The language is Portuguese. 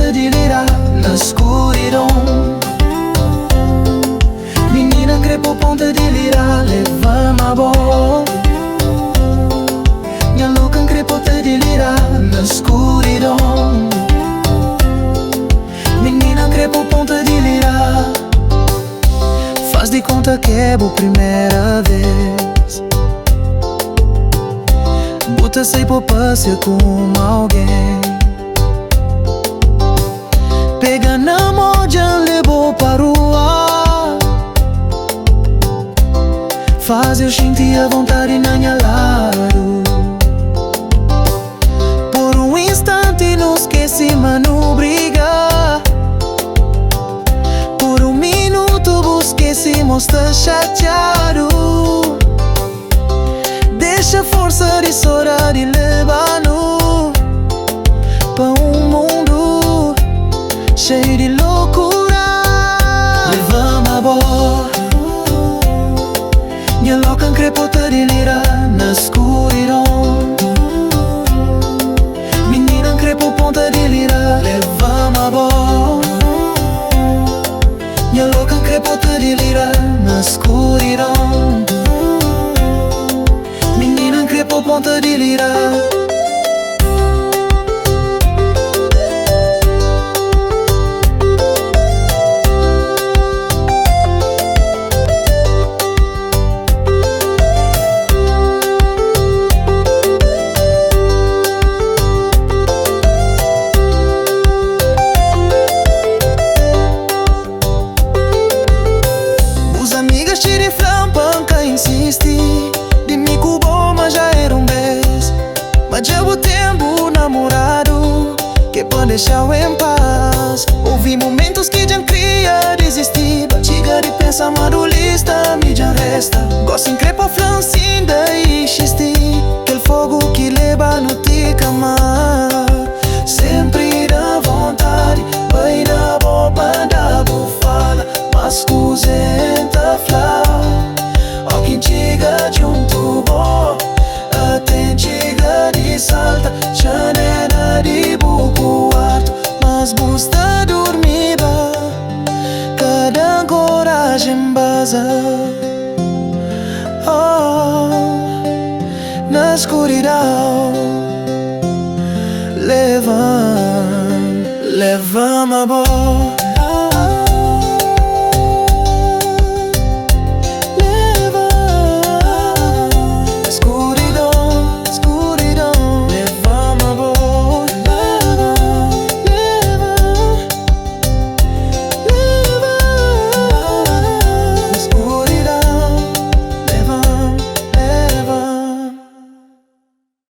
ponta de lira na escuridão. Menina crepo ponta de lira, leva-me a boa. Minha louca crepo ponta de lira na escuridão. Menina crepo ponta de lira. Faz de conta que é a primeira vez. Bota-se por passear com alguém. Pega na mão, já levou para o ar. Faz eu sentir a vontade na minha lado. Por um instante não esqueci, mas não briga. Por um minuto busquei se mostrar chateado. Deixa a força de chorar e levar-no pra um mundo cheio de loucura. Leva-me a boa. Minha louca crepota de lira na escuridão. Menina crepo ponta de lira, leva-me a boa. Minha louca crepota de lira na escuridão. Menina crepo ponta de lira. Mas já o tempo namorado que pode deixar em paz. Houve momentos que já queria desistir. Chega de pensar, madulista, me já resta. Gosto em crepa francinda e xisti. Aquele fogo que leva no te camar. Sempre dá vontade, vai na boca da bufala. Mas cozenta flá. Alguém chega de um tubo. Até chega de salta, janela de buco alto. Mas busta dormida, cada coragem baza. Oh, na escuridão, leva-me a boa.